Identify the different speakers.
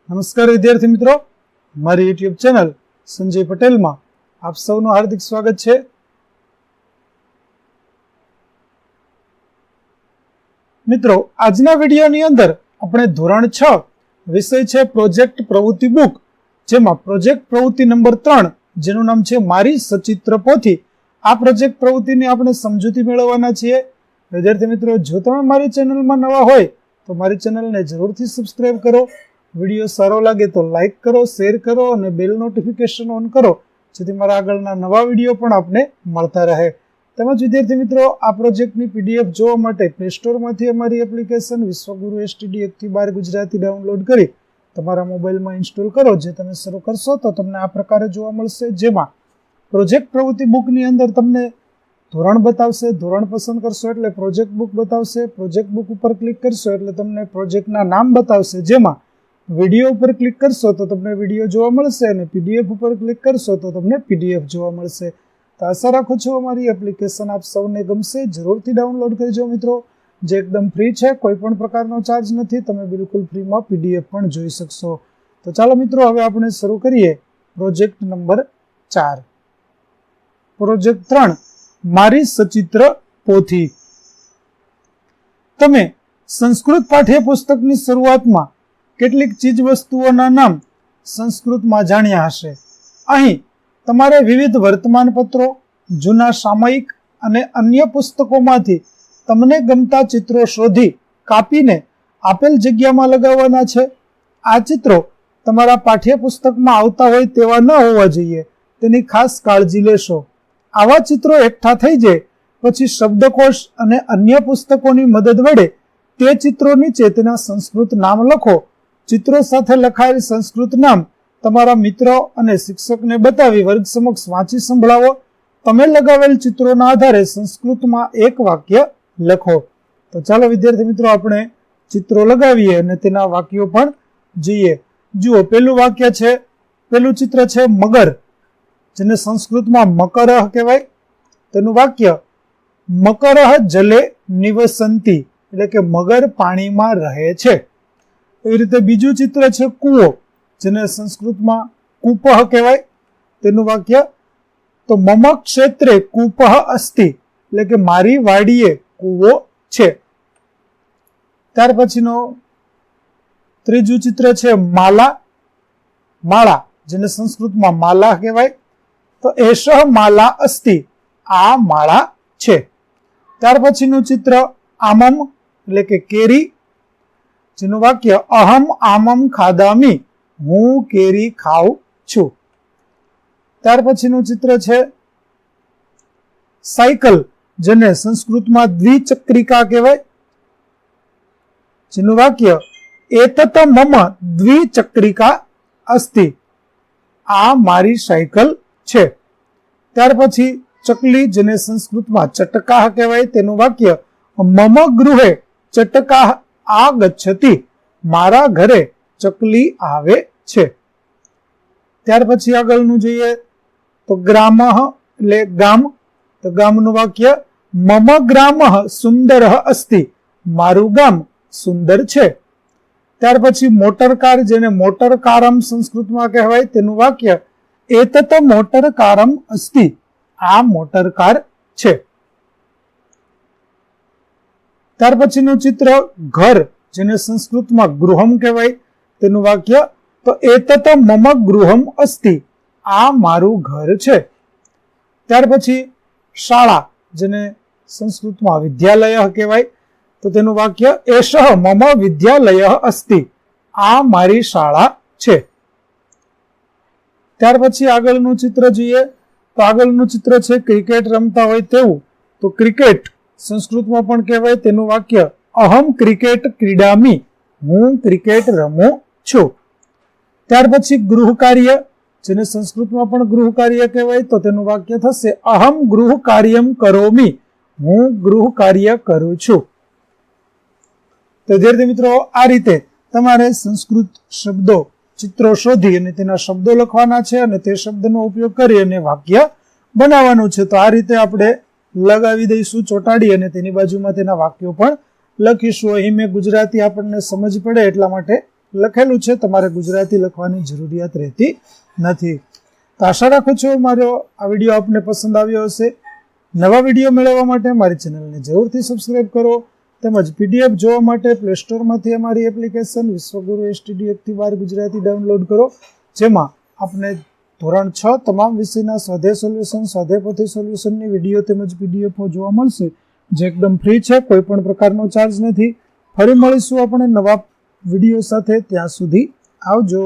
Speaker 1: નમસ્કાર વિદ્યાર્થી મિત્રો, મારી યુટ્યુબ ચેનલ સંજય પટેલમાં આપ સૌનું હાર્દિક સ્વાગત છે. મિત્રો, આજના વિડીયોની અંદર આપણે ધોરણ 6 વિષય છે પ્રોજેક્ટ પ્રવૃત્તિ બુક, જેમાં પ્રોજેક્ટ પ્રવૃત્તિ નંબર 3 જેનું નામ છે મારી સચિત્ર પોથી, આ પ્રોજેક્ટ પ્રવૃત્તિની આપણે સમજૂતી મેળવવાના છીએ. વિદ્યાર્થી મિત્રો, જો તમે મારી ચેનલમાં નવા હોય તો મારી ચેનલને જરૂરથી સબસ્ક્રાઇબ કરો. વિડીયો સારો લાગે તો લાઇક કરો, શેર કરો અને બેલ નોટિફિકેશન ઓન કરો, જેથી મારા આગળના નવા વિડીયો પણ આપને મળતા રહે. તેમજ વિદ્યાર્થી મિત્રો, આ પ્રોજેક્ટની પીડીએફ જોવા માટે પ્લે સ્ટોરમાંથી અમારી એપ્લિકેશન વિશ્વગુરુ STD 1 થી 12 ગુજરાતી ડાઉનલોડ કરી તમારા મોબાઈલમાં ઇન્સ્ટોલ કરો. જે તમે શરૂ કરશો તો તમને આ પ્રકારે જોવા મળશે, જેમાં પ્રોજેક્ટ પ્રવૃત્તિ બુકની અંદર તમને ધોરણ બતાવશે. ધોરણ પસંદ કરશો એટલે પ્રોજેક્ટ બુક બતાવશે. પ્રોજેક્ટ બુક ઉપર ક્લિક કરશો એટલે તમને પ્રોજેક્ટના નામ બતાવશે. જેમાં વિડીયો ઉપર ક્લિક કરશો તો તમને વિડીયો જોવા મળશે અને પીડીએફ ઉપર ક્લિક કરશો તો તમને પીડીએફ જોવા મળશે. તો આશા રાખું છું અમારી એપ્લિકેશન આપ સૌને ગમશે. જરૂરથી ડાઉનલોડ કરજો મિત્રો, જે એકદમ ફ્રી છે, કોઈ પણ પ્રકારનો ચાર્જ નથી. તમે બિલકુલ ફ્રીમાં પીડીએફ પણ જોઈ શકશો. તો ચાલો મિત્રો, હવે આપણે શરૂ કરીએ પ્રોજેક્ટ નંબર 4. પ્રોજેક્ટ 3 મારી સચિત્ર પોથી. તમે સંસ્કૃત પાઠ્યપુસ્તકની શરૂઆતમાં કેટલીક ચીજ વસ્તુઓના નામ સંસ્કૃતમાં જાણ્યા હશે. અહીં તમારે વિવિધ વર્તમાનપત્રો, જૂના સામયિક અને અન્ય પુસ્તકોમાંથી તમને ગમતા ચિત્રો શોધી કાપીને આપેલ જગ્યામાં લગાવવાના છે. આ ચિત્રો તમારા પાઠ્યપુસ્તકમાં આવતા હોય તેવા ન હોવા જોઈએ, તેની ખાસ કાળજી લેશો. આવા ચિત્રો એકઠા થઈ જાય પછી શબ્દકોશ અને અન્ય પુસ્તકોની મદદ વડે તે ચિત્રો નીચે તેના સંસ્કૃત નામ લખો. ચિત્રો સાથે લખાયેલ સંસ્કૃત નામ તમારા મિત્રો અને શિક્ષકને બતાવી વર્ગ સમક્ષ વાંચી સંભળાવો. તમે લગાવેલ ચિત્રોના આધારે સંસ્કૃતમાં એક વાક્ય લખો. તો ચાલો વિદ્યાર્થી મિત્રો, આપણે ચિત્રો લગાવીએ અને તેના વાક્યો પણ જોઈએ. જુઓ, પેલું ચિત્ર છે મગર, જેને સંસ્કૃતમાં મકરહ કહેવાય. તેનું વાક્ય મકરહ જલે નિવસંતિ, એટલે કે મગર પાણીમાં રહે છે. એવી રીતે બીજું ચિત્ર છે કૂવો, જેને સંસ્કૃતમાં કૂપહ કહેવાય. તેનું વાક્ય તો મમ ક્ષેત્રે કૂપહ અસ્તિ, એટલે કે મારી વાડીએ કૂવો છે. ત્યાર પછીનો ત્રીજું ચિત્ર છે માળા, જેને સંસ્કૃતમાં માલા કહેવાય. તો એષ માલા અસ્તિ, આ માળા છે. ત્યાર પછીનું ચિત્ર આમમ, એટલે કે કેરી, જેનું વાક્ય અહમ આમમ ખાદામી, હું કેરી ખાઉં છું. ત્યાર પછીનું ચિત્ર છે સાયકલ, જેને સંસ્કૃતમાં દ્વિચક્રિકા કહેવાય. જેનું વાક્ય એતત મમ દ્વિચક્રિકા અસ્તિ, આ મારી સાયકલ છે. ત્યાર પછી ચકલી, જેને સંસ્કૃતમાં ચટકાહ કહેવાય. તેનું વાક્ય મમ ગૃહે ચટકાહ આગચ્છતિ, મારા ઘરે ચકલી આવે છે. ત્યાર પછી આગળનું જોઈએ તો ગ્રામઃ, એટલે ગામ. તો ગામનું વાક્ય મમ ગ્રામઃ સુંદરઃ અસ્તિ, મારું ગામ સુંદર છે. ત્યાર પછી મોટરકાર, જેને મોટરકારમ સંસ્કૃતમાં કહેવાય. તેનું વાક્ય એતત મોટરકારમ અસ્તિ, આ મોટરકાર છે. ત્યાર પછીનું ચિત્ર ઘર, જેને સંસ્કૃતમાં ગૃહમ કહેવાય. તેનું વાક્ય તો એતત મમ ગૃહમ અસ્તિ, આ મારું ઘર છે. ત્યાર પછી શાળા, જેને સંસ્કૃતમાં વિદ્યાલય કહેવાય. તો તેનું વાક્ય એષ મમ વિદ્યાલય અસ્તિ, આ મારી શાળા છે. ત્યાર પછી આગળનું ચિત્ર જોઈએ તો આગળનું ચિત્ર છે ક્રિકેટ રમતા હોય તેવું. તો ક્રિકેટ સંસ્કૃતમાં પણ કહેવાય. તેનું વાક્ય અહમ ક્રિકેટ ક્રીડામી, હું ક્રિકેટ રમું છું. ત્યાર પછી ગૃહ કાર્ય, જેને સંસ્કૃતમાં પણ ગૃહ કાર્ય કહેવાય. તો તેનું વાક્ય થશે અહમ ગૃહ કાર્યમ કરોમી, હું ગૃહ કાર્ય કરું છું. તો વિદ્યાર્થી મિત્રો, આ રીતે તમારે સંસ્કૃત શબ્દો, ચિત્રો શોધી અને તેના શબ્દો લખવાના છે અને તે શબ્દનો ઉપયોગ કરી અને વાક્ય બનાવવાનું છે. તો આ રીતે આપણે લગાવી દઈશું ચોંટાડી, અને તેની બાજુમાં તેના વાક્યો પણ લખીશું. અહીં મેં ગુજરાતી આપણને સમજ પડે એટલા માટે લખેલું છે, તમારે ગુજરાતી લખવાની જરૂરિયાત રહેતી નથી. તો આશા રાખું છું મારો આ વિડીયો આપને પસંદ આવ્યો હશે. નવા વિડીયો મેળવવા માટે મારી ચેનલને જરૂરથી સબસ્ક્રાઇબ કરો, તેમજ PDF જોવા માટે પ્લે સ્ટોરમાંથી અમારી એપ્લિકેશન વિશ્વગુરુ STD 1-12 ગુજરાતી ડાઉનલોડ કરો, જેમાં આપને ધોરણ 6 તમામ વિષયના સ્વાધ્યાય સોલ્યુશન, સ્વાધ્યાય પોથી સોલ્યુશનની વિડીયો તેમજ PDF જોવા મળશે, જે એકદમ ફ્રી છે, કોઈ પણ પ્રકારનો ચાર્જ નથી. ફરી મળીશું આપણે નવા વિડીયો સાથે. ત્યાં સુધી આવજો.